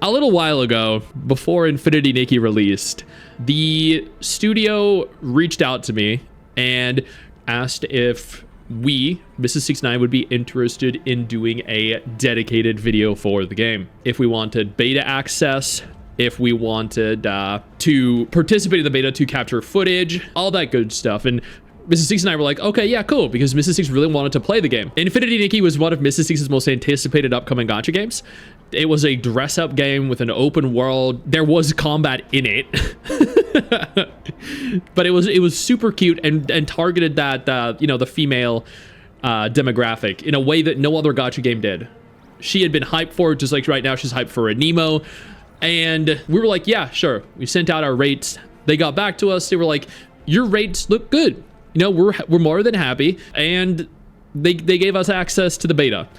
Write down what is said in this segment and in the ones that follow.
a little while ago, before Infinity Nikki released, the studio reached out to me and asked if we, Mrs.69, would be interested in doing a dedicated video for the game. If we wanted beta access, if we wanted to participate in the beta to capture footage, all that good stuff. And Mrs. Stix and I were like, okay, yeah, cool, because Mrs. Stix really wanted to play the game. Infinity Nikki was one of Mrs. Stix's most anticipated upcoming gacha games. It was a dress-up game with an open world. There was combat in it. But it was super cute and targeted that, you know, the female demographic in a way that no other gacha game did. She had been hyped for it, just like right now she's hyped for a Nemo. And we were like, yeah, sure. We sent out our rates. They got back to us. They were like, your rates look good. You know, we're more than happy. And they gave us access to the beta.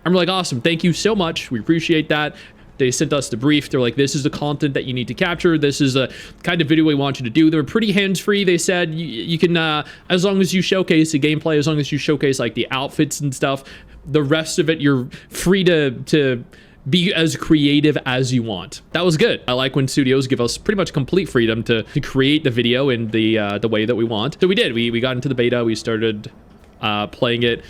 I'm like, awesome. Thank you so much. We appreciate that. They sent us the brief. They're like, this is the content that you need to capture. This is a kind of video we want you to do. They were pretty hands-free. They said you can, as long as you showcase the gameplay, as long as you showcase like the outfits and stuff, the rest of it, you're free to be as creative as you want. That was good. I like when studios give us pretty much complete freedom to create the video in the way that we want. So we did. We got into the beta. We started playing it.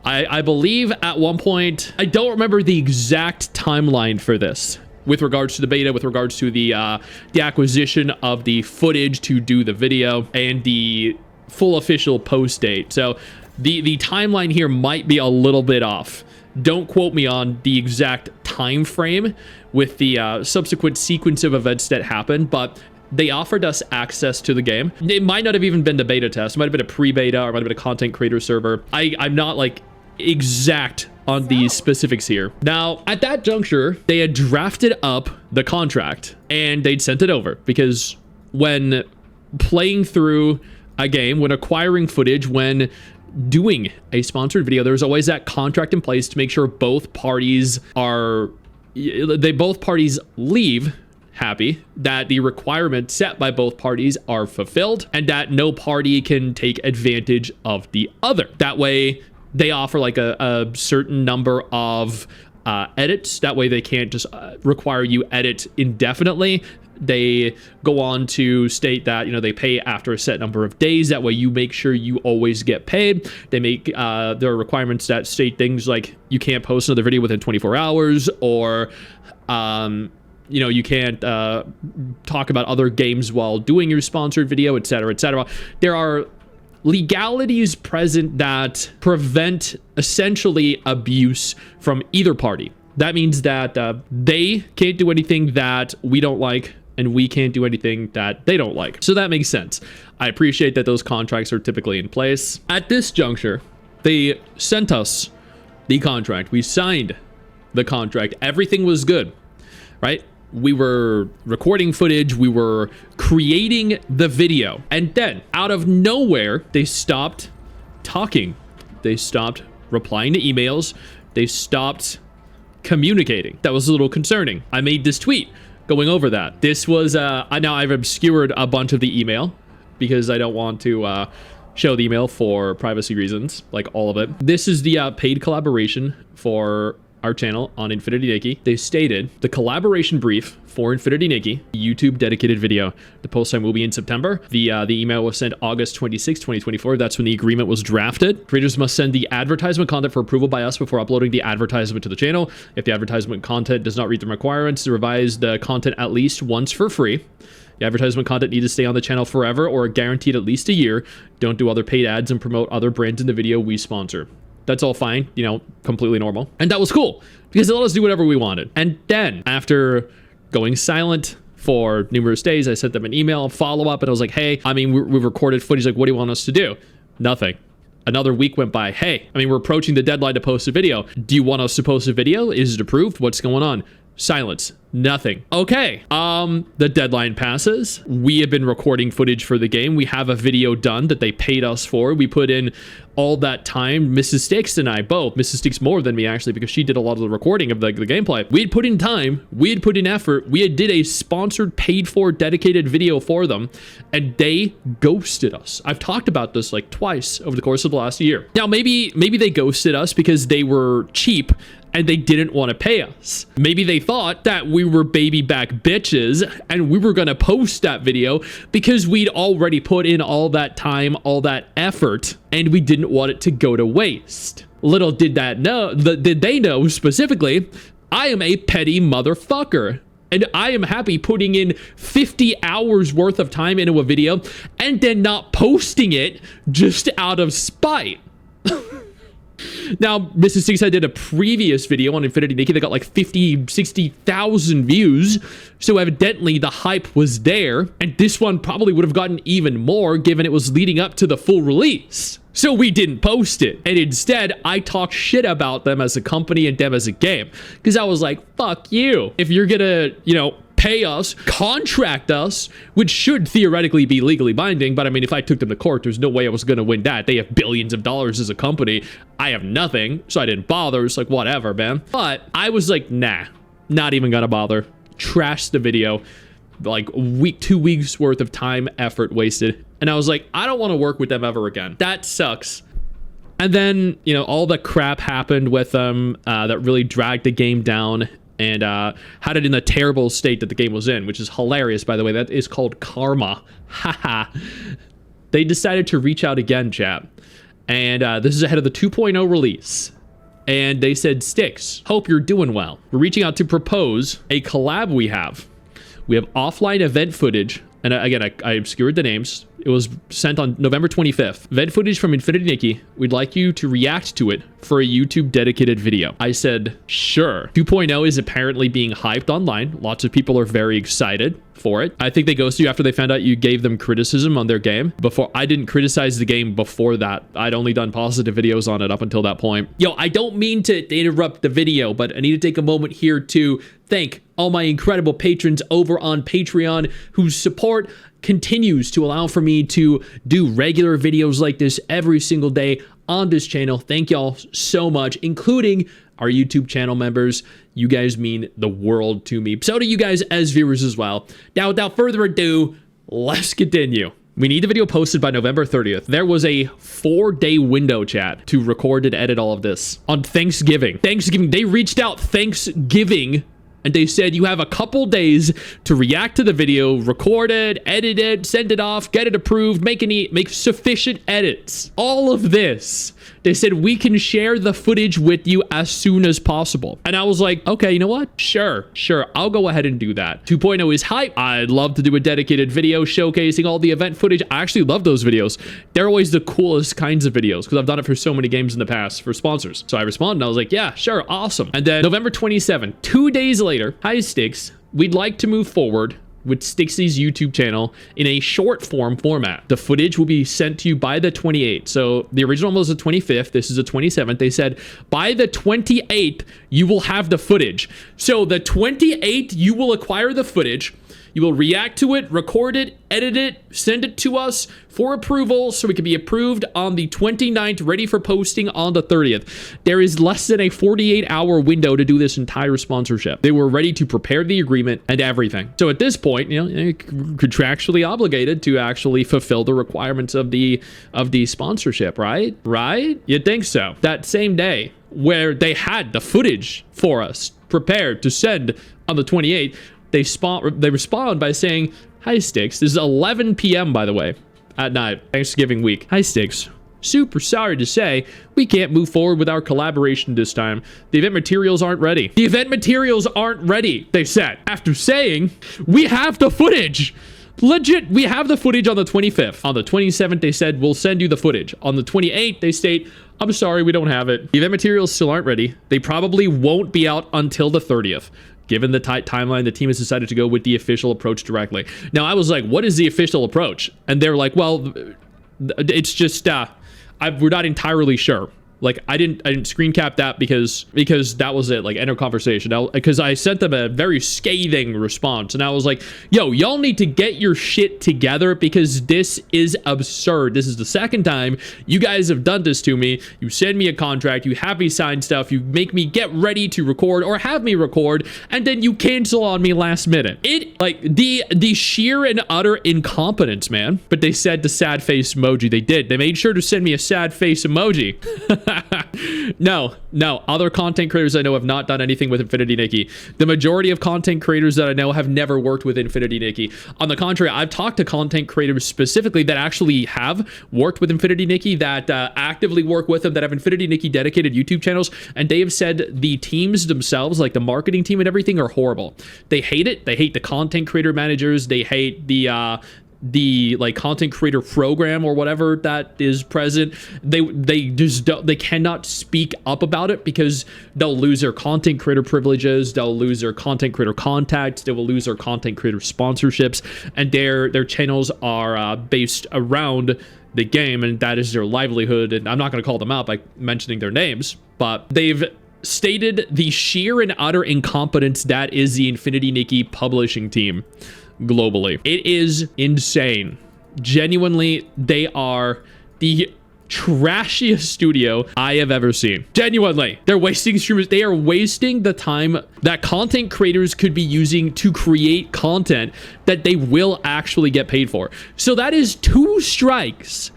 I believe at one point, I don't remember the exact timeline for this with regards to the beta, with regards to the acquisition of the footage to do the video and the full official post date. So the timeline here might be a little bit off. Don't quote me on the exact time frame with the subsequent sequence of events that happened, but they offered us access to the game. It might not have even been the beta test. It might have been a pre-beta, or it might have been a content creator server. I'm not like exact on these specifics here. Now, at that juncture, they had drafted up the contract and they'd sent it over, because when playing through a game, when acquiring footage, when doing a sponsored video, there's always that contract in place to make sure both parties leave happy, that the requirements set by both parties are fulfilled, and that no party can take advantage of the other. That way, they offer like a certain number of edits. That way they can't just require you edit indefinitely. They go on to state that, you know, they pay after a set number of days. That way you make sure you always get paid. They make there are requirements that state things like you can't post another video within 24 hours, or you know, you can't talk about other games while doing your sponsored video, etc., etc. There are legalities present that prevent essentially abuse from either party. That means that they can't do anything that we don't like, and we can't do anything that they don't like. So that makes sense. I appreciate that those contracts are typically in place. At this juncture, they sent us the contract. We signed the contract. Everything was good, right? We were recording footage, we were creating the video, and then out of nowhere, they stopped talking. They stopped replying to emails. They stopped communicating. That was a little concerning. I made this tweet going over that. This was, now I've obscured a bunch of the email because I don't want to show the email for privacy reasons, like all of it. This is the paid collaboration for our channel on Infinity Nikki. They stated the collaboration brief for Infinity Nikki, YouTube dedicated video. The post time will be in September. The email was sent August 26, 2024. That's when the agreement was drafted. Creators must send the advertisement content for approval by us before uploading the advertisement to the channel. If the advertisement content does not meet the requirements, to revise the content at least once for free. The advertisement content needs to stay on the channel forever or guaranteed at least a year. Don't do other paid ads and promote other brands in the video we sponsor. That's all fine, you know, completely normal. And that was cool because they let us do whatever we wanted. And then after going silent for numerous days, I sent them an email, follow-up, and I was like, hey, I mean, we've recorded footage. Like, what do you want us to do? Nothing. Another week went by. Hey, I mean, we're approaching the deadline to post a video. Do you want us to post a video? Is it approved? What's going on? Silence. Nothing. Okay. The deadline passes. We have been recording footage for the game. We have a video done that they paid us for. We put in all that time. Mrs. Stix and I both. Mrs. Stix more than me, actually, because she did a lot of the recording of the gameplay. We had put in time. We had put in effort. We had did a sponsored, paid for, dedicated video for them, and they ghosted us. I've talked about this like twice over the course of the last year. Now, maybe they ghosted us because they were cheap and they didn't want to pay us. Maybe they thought that we were baby back bitches and we were going to post that video because we'd already put in all that time, all that effort, and we didn't want it to go to waste. Little did they know specifically, I am a petty motherfucker. And I am happy putting in 50 hours worth of time into a video and then not posting it just out of spite. Now, Mrs. Stix, I did a previous video on Infinity Nikki that got like 50, 60,000 views. So evidently the hype was there. And this one probably would have gotten even more given it was leading up to the full release. So we didn't post it. And instead, I talked shit about them as a company and them as a game. Because I was like, fuck you. If you're gonna, pay us, contract us, which should theoretically be legally binding. But I mean, if I took them to court, there's no way I was going to win that. They have billions of dollars as a company. I have nothing. So I didn't bother. It's like, whatever, man. But I was like, nah, not even going to bother. Trash the video. Like 2 weeks worth of time, effort wasted. And I was like, I don't want to work with them ever again. That sucks. And then, all the crap happened with them that really dragged the game down and had it in the terrible state that the game was in, which is hilarious, by the way. That is called karma. Haha. They decided to reach out again, chat. And this is ahead of the 2.0 release. And they said, Stix, hope you're doing well. We're reaching out to propose a collab we have. We have offline event footage. And again, I obscured the names. It was sent on November 25th. Event footage from Infinity Nikki. We'd like you to react to it for a YouTube dedicated video. I said, sure. 2.0 is apparently being hyped online. Lots of people are very excited for it. I think they ghosted you after they found out you gave them criticism on their game. I didn't criticize the game before that. I'd only done positive videos on it up until that point. Yo, I don't mean to interrupt the video, but I need to take a moment here to thank all my incredible patrons over on Patreon whose support continues to allow for me to do regular videos like this every single day on this channel. Thank y'all so much, including our YouTube channel members. You guys mean the world to me. So do you guys as viewers as well. Now, without further ado, let's continue. We need the video posted by November 30th. There was a 4-day window, chat, to record and edit all of this on Thanksgiving. They reached out Thanksgiving and they said you have a couple days to react to the video, record it, edit it, send it off, get it approved, make sufficient edits. All of this. They said we can share the footage with you as soon as possible. And I was like, okay, you know what? Sure. I'll go ahead and do that. 2.0 is hype. I'd love to do a dedicated video showcasing all the event footage. I actually love those videos. They're always the coolest kinds of videos because I've done it for so many games in the past for sponsors. So I responded and I was like, yeah, sure, awesome. And then November 27th, 2 days later, hi Stix, we'd like to move forward with Stix's YouTube channel in a short form format. The footage will be sent to you by the 28th. So the original was the 25th. This is the 27th. They said by the 28th, you will have the footage. So the 28th, you will acquire the footage. You will react to it, record it, edit it, send it to us for approval so it can be approved on the 29th, ready for posting on the 30th. There is less than a 48-hour window to do this entire sponsorship. They were ready to prepare the agreement and everything. So at this point, contractually obligated to actually fulfill the requirements of the sponsorship, right? Right? You'd think so. That same day where they had the footage for us prepared to send on the 28th, they respond by saying, hi Stix, this is 11 p.m. by the way, at night, Thanksgiving week. Hi Stix, super sorry to say, we can't move forward with our collaboration this time. The event materials aren't ready. The event materials aren't ready, they said. After saying, we have the footage. Legit, we have the footage on the 25th. On the 27th, they said, we'll send you the footage. On the 28th, they state, I'm sorry, we don't have it. The event materials still aren't ready. They probably won't be out until the 30th. Given the tight timeline, the team has decided to go with the official approach directly. Now, I was like, what is the official approach? And they're like, well, it's just, we're not entirely sure. Like, I didn't screen cap that because that was it, like, end of conversation. Because I sent them a very scathing response, and I was like, yo, y'all need to get your shit together because this is absurd. This is the second time you guys have done this to me. You send me a contract, you have me sign stuff, you make me get ready to record or have me record, and then you cancel on me last minute. The sheer and utter incompetence, man. But they said the sad face emoji. They did. They made sure to send me a sad face emoji. No, other content creators I know have not done anything with Infinity Nikki. The majority of content creators that I know have never worked with Infinity Nikki. On the contrary, I've talked to content creators specifically that actually have worked with Infinity Nikki, that actively work with them, that have Infinity Nikki dedicated YouTube channels, and they have said the teams themselves, like the marketing team and everything, are horrible. They hate it. They hate the content creator managers. They hate the like content creator program or whatever that is present. They just don't, they cannot speak up about it because they'll lose their content creator privileges, they'll lose their content creator contacts, they will lose their content creator sponsorships, and their channels are based around the game, and that is their livelihood. And I'm not going to call them out by mentioning their names, but they've stated the sheer and utter incompetence that is the Infinity Nikki publishing team globally. It is insane. Genuinely, they are the trashiest studio I have ever seen. Genuinely, they're wasting streamers. They are wasting the time that content creators could be using to create content that they will actually get paid for. So that is two strikes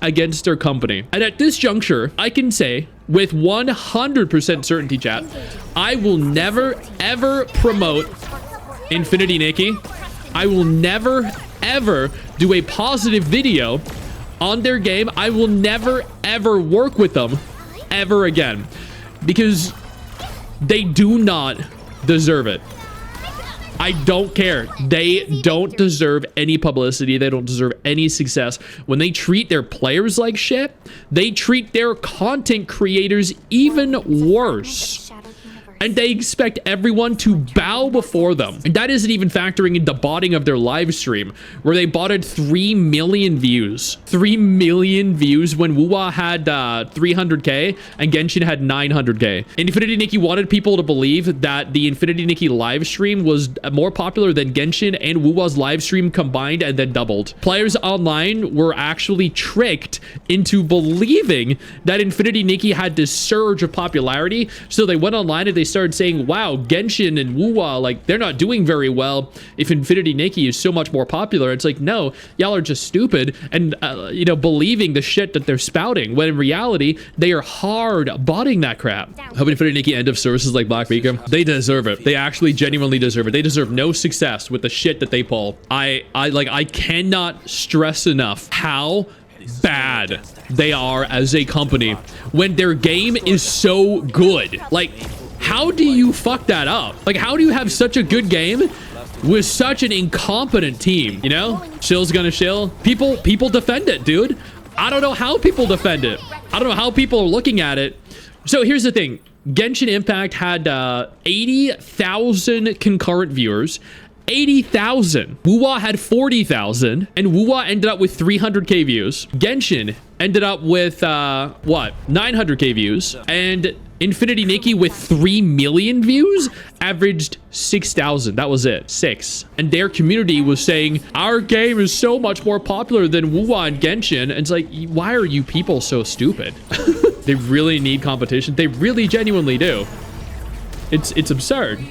against their company. And at this juncture, I can say with 100% certainty, chat, I will never ever promote Infinity Nikki. I will never ever do a positive video on their game. I will never ever work with them ever again because they do not deserve it. I don't care. They don't deserve any publicity. They don't deserve any success. When they treat their players like shit, they treat their content creators even worse. And they expect everyone to bow before them. And that isn't even factoring in the botting of their live stream, where they botted 3 million views. 3 million views when Wuwa had 300k and Genshin had 900k. Infinity Nikki wanted people to believe that the Infinity Nikki live stream was more popular than Genshin and Wuwa's live stream combined and then doubled. Players online were actually tricked into believing that Infinity Nikki had this surge of popularity. So they went online and they started saying, wow, Genshin and Wuwa, like, they're not doing very well if Infinity Nikki is so much more popular. It's like, no, y'all are just stupid and, you know, believing the shit that they're spouting, when in reality, they are hard botting that crap. Hope Infinity Nikki end of services like Black Beacon. They deserve it. They actually genuinely deserve it. They deserve no success with the shit that they pull. I cannot stress enough how bad they are as a company when their game is so good. Like, how do you fuck that up? Like, how do you have such a good game with such an incompetent team? You know, shill's gonna shill. People defend it, dude. I don't know how people defend it. I don't know how people are looking at it. So here's the thing. Genshin Impact had 80,000 concurrent viewers. 80,000. Wuwa had 40,000, and Wuwa ended up with 300k views. Genshin ended up with what, 900k views, and Infinity Nikki with 3 million views averaged 6,000. That was it. 6. And their community was saying, our game is so much more popular than Wuwa and Genshin. And it's like, why are you people so stupid? They really need competition. They really genuinely do. It's absurd.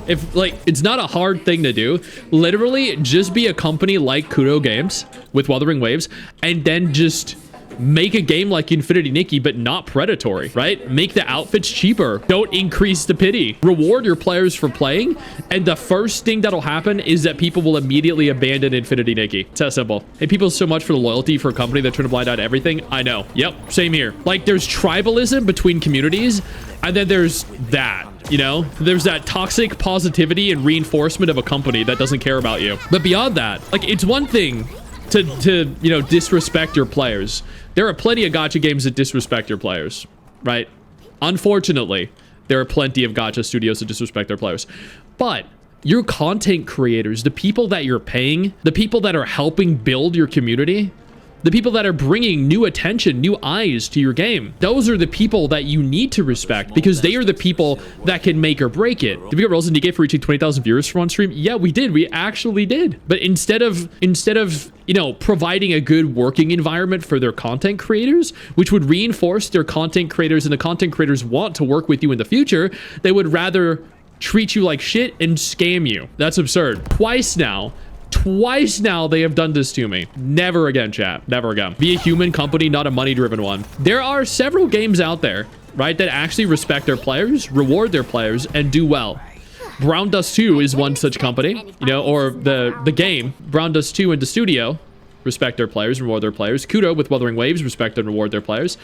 If, like, it's not a hard thing to do. Literally just be a company like Kudo Games with Wuthering Waves and then just make a game like Infinity Nikki, but not predatory, right? Make the outfits cheaper. Don't increase the pity. Reward your players for playing, and the first thing that'll happen is that people will immediately abandon Infinity Nikki. It's that simple. Hey, people so much for the loyalty for a company that turned a blind eye to everything. I know. Yep, same here. Like, there's tribalism between communities, and then there's that. You know, there's that toxic positivity and reinforcement of a company that doesn't care about you. But beyond that, like, it's one thing to you know, disrespect your players. There are plenty of gacha games that disrespect your players, right? Unfortunately, there are plenty of gacha studios that disrespect their players. But your content creators, the people that you're paying, the people that are helping build your community, the people that are bringing new attention, new eyes to your game, those are the people that you need to respect, because they are the people that can make or break it. Did we get Rolls and Nikki for reaching 20,000 viewers for one stream? Yeah, we did. We actually did. But instead of, you know, providing a good working environment for their content creators, which would reinforce their content creators and the content creators want to work with you in the future, they would rather treat you like shit and scam you. That's absurd. Twice now, Twice now they have done this to me. Never again, chat. Never again. Be a human company, not a money-driven one. There are several games out there, right, that actually respect their players, reward their players, and do well. Brown Dust 2 is one such company, you know, or the game, Brown Dust 2 and the studio, respect their players, reward their players. Kudo with Wuthering Waves, respect and reward their players.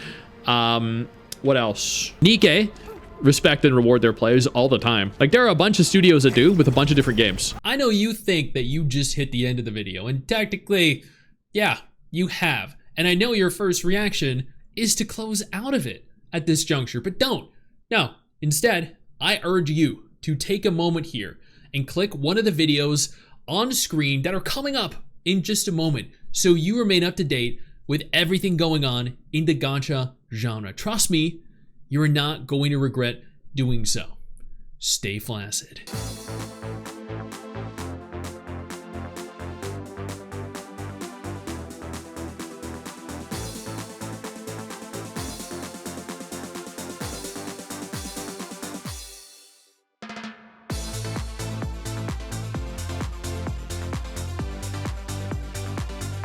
What else? Nikki, respect and reward their players all the time. Like, there are a bunch of studios that do with a bunch of different games. I know you think that you just hit the end of the video, and technically, yeah, you have. And I know your first reaction is to close out of it at this juncture, but don't. No, instead, I urge you to take a moment here and click one of the videos on screen that are coming up in just a moment, so you remain up to date with everything going on in the gacha genre. Trust me, you are not going to regret doing so. Stay flaccid.